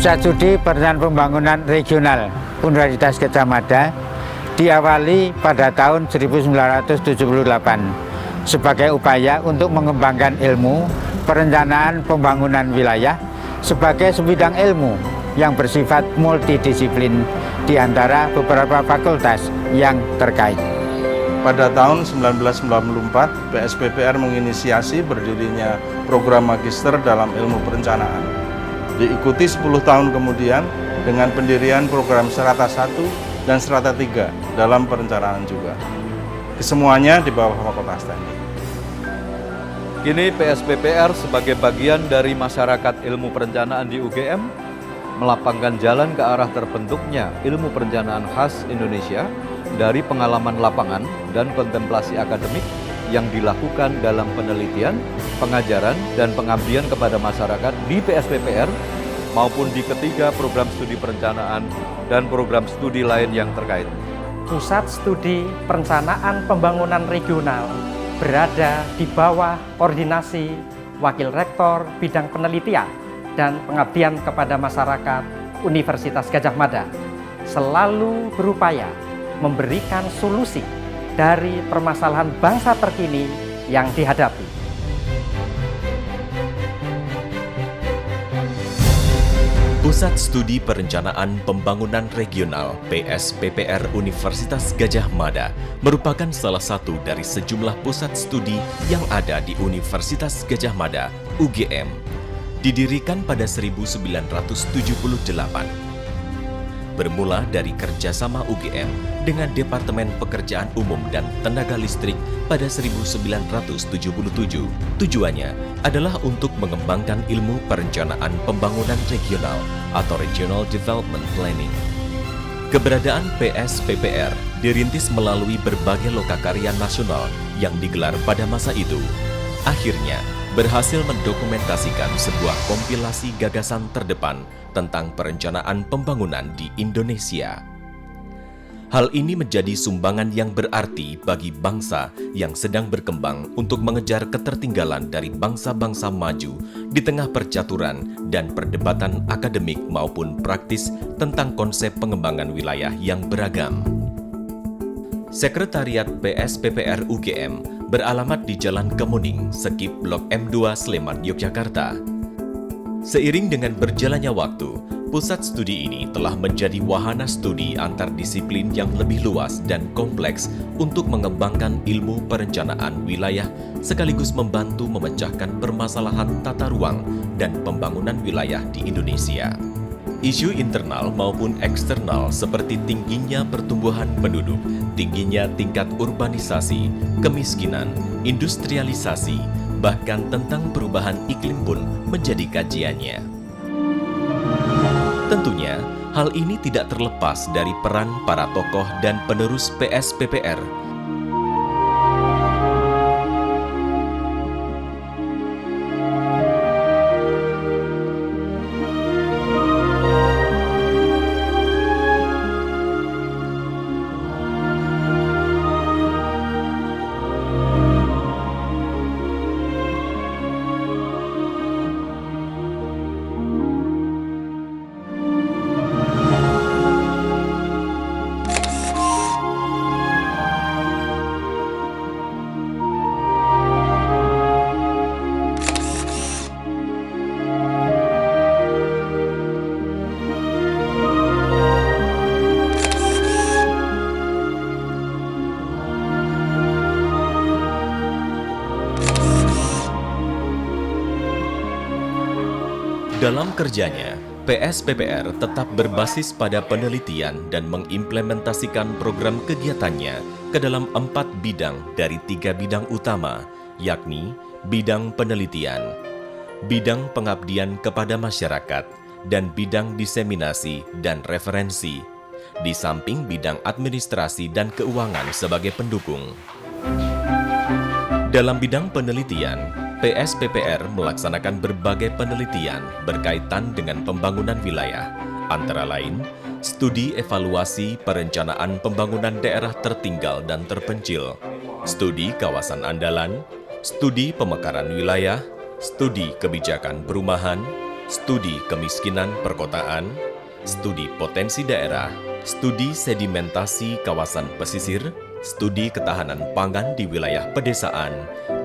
Pusat Studi Perencanaan Pembangunan Regional Universitas Gadjah Mada diawali pada tahun 1978 sebagai upaya untuk mengembangkan ilmu perencanaan pembangunan wilayah sebagai sebidang ilmu yang bersifat multidisiplin di antara beberapa fakultas yang terkait. Pada tahun 1994, PSPPR menginisiasi berdirinya program magister dalam ilmu perencanaan. Diikuti 10 tahun kemudian dengan pendirian program Strata 1 dan Strata 3 dalam perencanaan juga. Kesemuanya di bawah Fakultas Teknik. Kini PSPPR sebagai bagian dari masyarakat ilmu perencanaan di UGM melapangkan jalan ke arah terbentuknya ilmu perencanaan khas Indonesia dari pengalaman lapangan dan kontemplasi akademik yang dilakukan dalam penelitian, pengajaran, dan pengabdian kepada masyarakat di PSPPR maupun di ketiga program studi perencanaan dan program studi lain yang terkait. Pusat Studi Perencanaan Pembangunan Regional berada di bawah koordinasi Wakil Rektor Bidang Penelitian dan Pengabdian kepada Masyarakat Universitas Gadjah Mada, selalu berupaya memberikan solusi dari permasalahan bangsa terkini yang dihadapi. Pusat Studi Perencanaan Pembangunan Regional PSPPR Universitas Gadjah Mada merupakan salah satu dari sejumlah pusat studi yang ada di Universitas Gadjah Mada, UGM. Didirikan pada 1978. Bermula dari kerjasama UGM dengan Departemen Pekerjaan Umum dan Tenaga Listrik pada 1977. Tujuannya adalah untuk mengembangkan ilmu perencanaan pembangunan regional atau Regional Development Planning. Keberadaan PSPPR dirintis melalui berbagai lokakarya nasional yang digelar pada masa itu. Akhirnya, berhasil mendokumentasikan sebuah kompilasi gagasan terdepan tentang perencanaan pembangunan di Indonesia. Hal ini menjadi sumbangan yang berarti bagi bangsa yang sedang berkembang untuk mengejar ketertinggalan dari bangsa-bangsa maju di tengah percaturan dan perdebatan akademik maupun praktis tentang konsep pengembangan wilayah yang beragam. Sekretariat PSPPR UGM beralamat di Jalan Kemuning, Sekip Blok M2, Sleman, Yogyakarta. Seiring dengan berjalannya waktu, pusat studi ini telah menjadi wahana studi antardisiplin yang lebih luas dan kompleks untuk mengembangkan ilmu perencanaan wilayah sekaligus membantu memecahkan permasalahan tata ruang dan pembangunan wilayah di Indonesia. Isu internal maupun eksternal seperti tingginya pertumbuhan penduduk, tingginya tingkat urbanisasi, kemiskinan, industrialisasi, bahkan tentang perubahan iklim pun menjadi kajiannya. Tentunya, hal ini tidak terlepas dari peran para tokoh dan penerus PSPPR. Dalam kerjanya, PSPPR tetap berbasis pada penelitian dan mengimplementasikan program kegiatannya ke dalam 4 bidang dari 3 bidang utama, yakni bidang penelitian, bidang pengabdian kepada masyarakat, dan bidang diseminasi dan referensi, di samping bidang administrasi dan keuangan sebagai pendukung. Dalam bidang penelitian, PSPPR melaksanakan berbagai penelitian berkaitan dengan pembangunan wilayah, antara lain studi evaluasi perencanaan pembangunan daerah tertinggal dan terpencil, studi kawasan andalan, studi pemekaran wilayah, studi kebijakan perumahan, studi kemiskinan perkotaan, studi potensi daerah, studi sedimentasi kawasan pesisir, studi ketahanan pangan di wilayah pedesaan,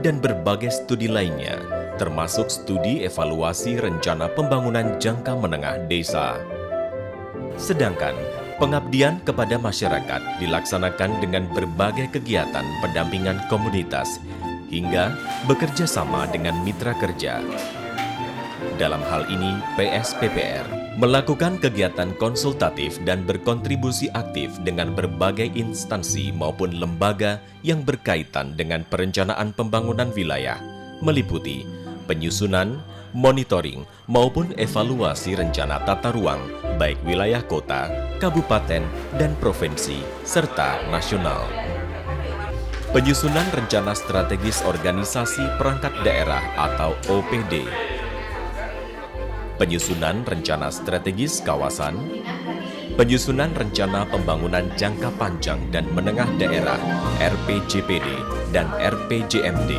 dan berbagai studi lainnya, termasuk studi evaluasi rencana pembangunan jangka menengah desa. Sedangkan pengabdian kepada masyarakat dilaksanakan dengan berbagai kegiatan pendampingan komunitas, hingga bekerja sama dengan mitra kerja. Dalam hal ini, PSPPR melakukan kegiatan konsultatif dan berkontribusi aktif dengan berbagai instansi maupun lembaga yang berkaitan dengan perencanaan pembangunan wilayah, meliputi penyusunan, monitoring, maupun evaluasi rencana tata ruang, baik wilayah kota, kabupaten, dan provinsi, serta nasional. Penyusunan rencana strategis organisasi perangkat daerah atau OPD, penyusunan rencana strategis kawasan, penyusunan rencana pembangunan jangka panjang dan menengah daerah RPJPD dan RPJMD,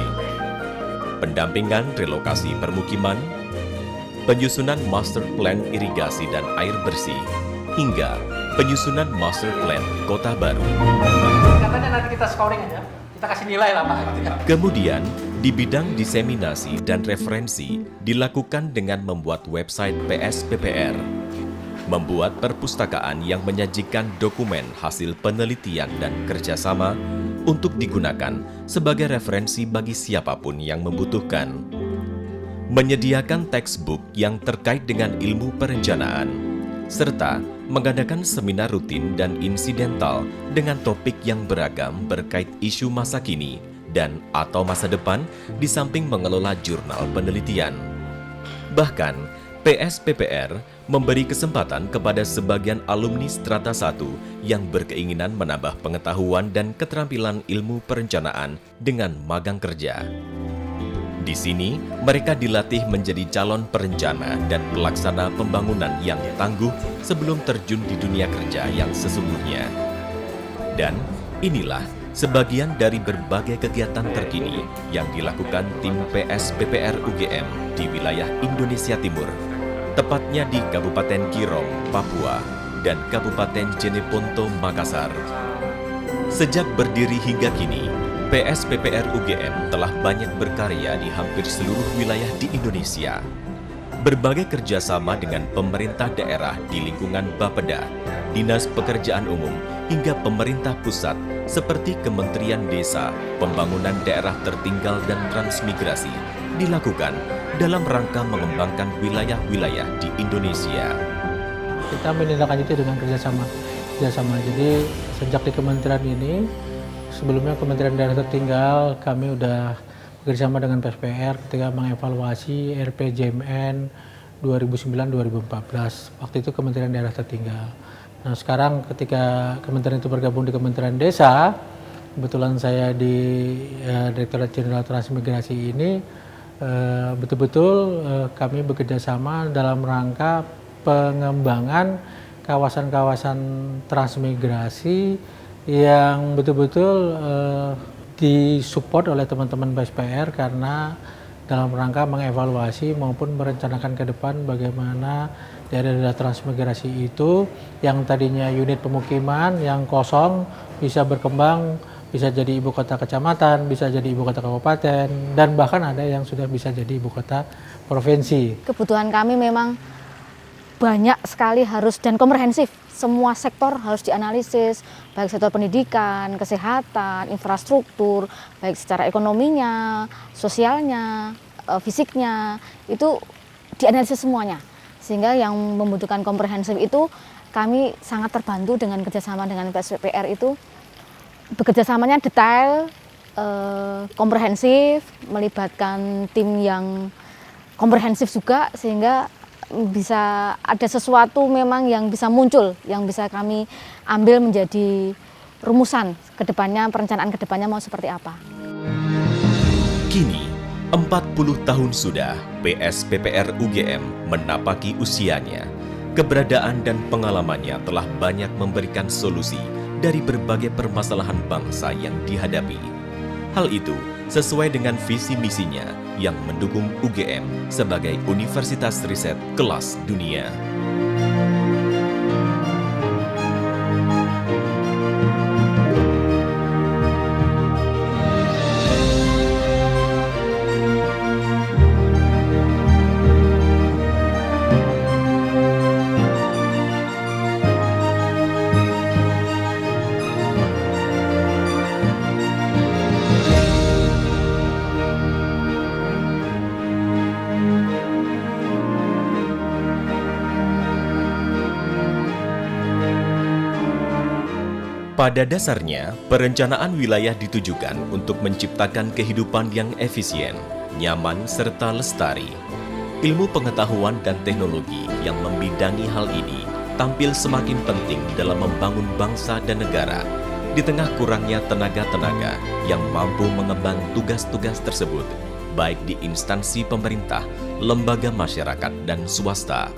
pendampingan relokasi permukiman, penyusunan master plan irigasi dan air bersih, hingga penyusunan master plan kota baru. Katanya nanti kita scoring aja, kita kasih nilai lah Pak. Kemudian, di bidang diseminasi dan referensi dilakukan dengan membuat website PSPPR, membuat perpustakaan yang menyajikan dokumen hasil penelitian dan kerjasama untuk digunakan sebagai referensi bagi siapapun yang membutuhkan, menyediakan textbook yang terkait dengan ilmu perencanaan, serta mengadakan seminar rutin dan insidental dengan topik yang beragam berkait isu masa kini dan atau masa depan, di samping mengelola jurnal penelitian. Bahkan, PSPPR memberi kesempatan kepada sebagian alumni Strata 1 yang berkeinginan menambah pengetahuan dan keterampilan ilmu perencanaan dengan magang kerja. Di sini, mereka dilatih menjadi calon perencana dan pelaksana pembangunan yang tangguh sebelum terjun di dunia kerja yang sesungguhnya. Dan inilah sebagian dari berbagai kegiatan terkini yang dilakukan tim PSPPR UGM di wilayah Indonesia Timur, tepatnya di Kabupaten Kirong, Papua, dan Kabupaten Jeneponto, Makassar. Sejak berdiri hingga kini, PSPPR UGM telah banyak berkarya di hampir seluruh wilayah di Indonesia. Berbagai kerjasama dengan pemerintah daerah di lingkungan Bapeda, Dinas Pekerjaan Umum, hingga pemerintah pusat seperti Kementerian Desa, Pembangunan Daerah Tertinggal dan Transmigrasi dilakukan dalam rangka mengembangkan wilayah-wilayah di Indonesia. Kita menindaklanjuti dengan kerjasama. Jadi sejak di kementerian ini, sebelumnya Kementerian Daerah Tertinggal, kami sudah bekerjasama dengan PSPR ketika mengevaluasi RPJMN 2009-2014. Waktu itu Kementerian Daerah Tertinggal. Nah sekarang ketika kementerian itu bergabung di Kementerian Desa, kebetulan saya di Direktorat Jenderal Transmigrasi ini, betul-betul kami bekerjasama dalam rangka pengembangan kawasan-kawasan transmigrasi yang betul-betul disupport oleh teman-teman PSPR karena dalam rangka mengevaluasi maupun merencanakan ke depan bagaimana daerah-daerah transmigrasi itu yang tadinya unit pemukiman yang kosong bisa berkembang, bisa jadi ibu kota kecamatan, bisa jadi ibu kota kabupaten, dan bahkan ada yang sudah bisa jadi ibu kota provinsi. Kebutuhan kami memang banyak sekali harus dan komprehensif. Semua sektor harus dianalisis, baik sektor pendidikan, kesehatan, infrastruktur, baik secara ekonominya, sosialnya, fisiknya, itu dianalisis semuanya. sehingga yang membutuhkan komprehensif itu kami sangat terbantu dengan kerjasama dengan PSPPR itu. Bekerjasamanya detail, komprehensif, melibatkan tim yang komprehensif juga, sehingga bisa ada sesuatu memang yang bisa muncul, yang bisa kami ambil menjadi rumusan kedepannya, perencanaan kedepannya mau seperti apa. Kini, 40 tahun sudah PSPPR UGM menapaki usianya. Keberadaan dan pengalamannya telah banyak memberikan solusi dari berbagai permasalahan bangsa yang dihadapi. Hal itu sesuai dengan visi misinya yang mendukung UGM sebagai universitas riset kelas dunia. Pada dasarnya, perencanaan wilayah ditujukan untuk menciptakan kehidupan yang efisien, nyaman, serta lestari. Ilmu pengetahuan dan teknologi yang membidangi hal ini tampil semakin penting dalam membangun bangsa dan negara di tengah kurangnya tenaga-tenaga yang mampu mengemban tugas-tugas tersebut, baik di instansi pemerintah, lembaga masyarakat, dan swasta.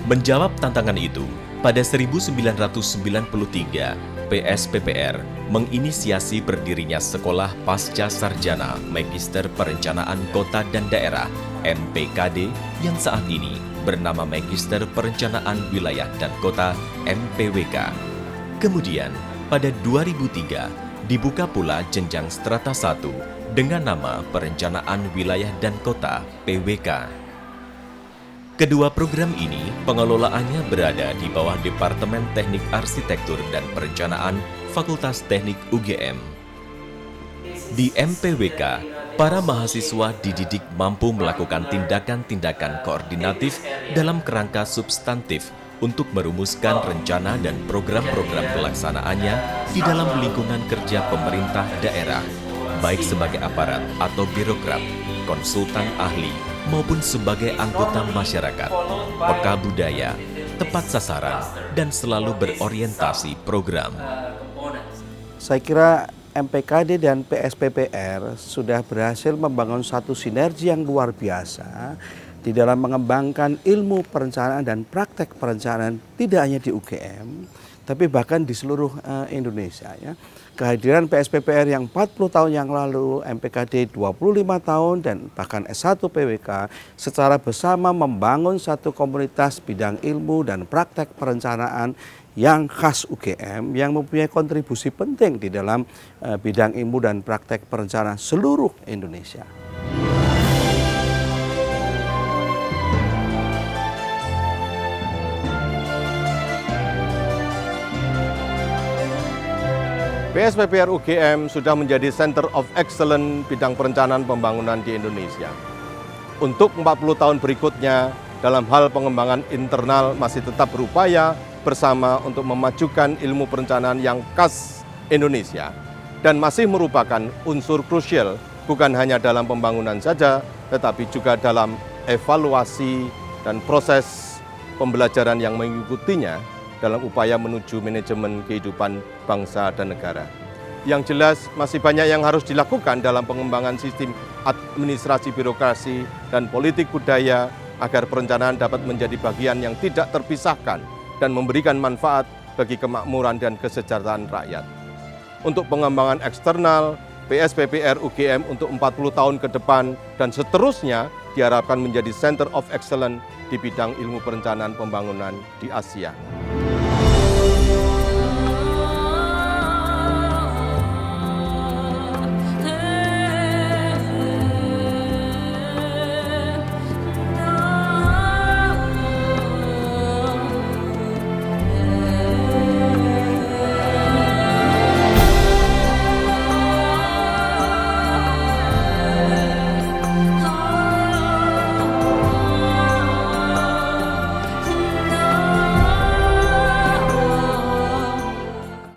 Menjawab tantangan itu, pada 1993, PSPPR menginisiasi berdirinya Sekolah Pasca Sarjana Magister Perencanaan Kota dan Daerah (MPKD) yang saat ini bernama Magister Perencanaan Wilayah dan Kota (MPWK). Kemudian, pada 2003, dibuka pula jenjang strata 1 dengan nama Perencanaan Wilayah dan Kota (PWK). Kedua program ini pengelolaannya berada di bawah Departemen Teknik Arsitektur dan Perencanaan Fakultas Teknik UGM. Di MPWK, para mahasiswa dididik mampu melakukan tindakan-tindakan koordinatif dalam kerangka substantif untuk merumuskan rencana dan program-program pelaksanaannya di dalam lingkungan kerja pemerintah daerah, baik sebagai aparat atau birokrat, konsultan ahli, maupun sebagai anggota masyarakat, peka budaya, tepat sasaran, dan selalu berorientasi program. Saya kira MPKD dan PSPPR sudah berhasil membangun satu sinergi yang luar biasa di dalam mengembangkan ilmu perencanaan dan praktek perencanaan tidak hanya di UGM, tapi bahkan di seluruh Indonesia. Ya. Kehadiran PSPPR yang 40 tahun yang lalu, MPKD 25 tahun, dan bahkan S1 PWK secara bersama membangun satu komunitas bidang ilmu dan praktek perencanaan yang khas UGM, yang mempunyai kontribusi penting di dalam bidang ilmu dan praktek perencanaan seluruh Indonesia. PSPPR UGM sudah menjadi Center of Excellence bidang perencanaan pembangunan di Indonesia. Untuk 40 tahun berikutnya, dalam hal pengembangan internal masih tetap berupaya bersama untuk memajukan ilmu perencanaan yang khas Indonesia dan masih merupakan unsur krusial bukan hanya dalam pembangunan saja, tetapi juga dalam evaluasi dan proses pembelajaran yang mengikutinya dalam upaya menuju manajemen kehidupan bangsa dan negara. Yang jelas masih banyak yang harus dilakukan dalam pengembangan sistem administrasi birokrasi dan politik budaya agar perencanaan dapat menjadi bagian yang tidak terpisahkan dan memberikan manfaat bagi kemakmuran dan kesejahteraan rakyat. Untuk pengembangan eksternal, PSPPR UGM untuk 40 tahun ke depan dan seterusnya diharapkan menjadi Center of Excellence di bidang ilmu perencanaan pembangunan di Asia.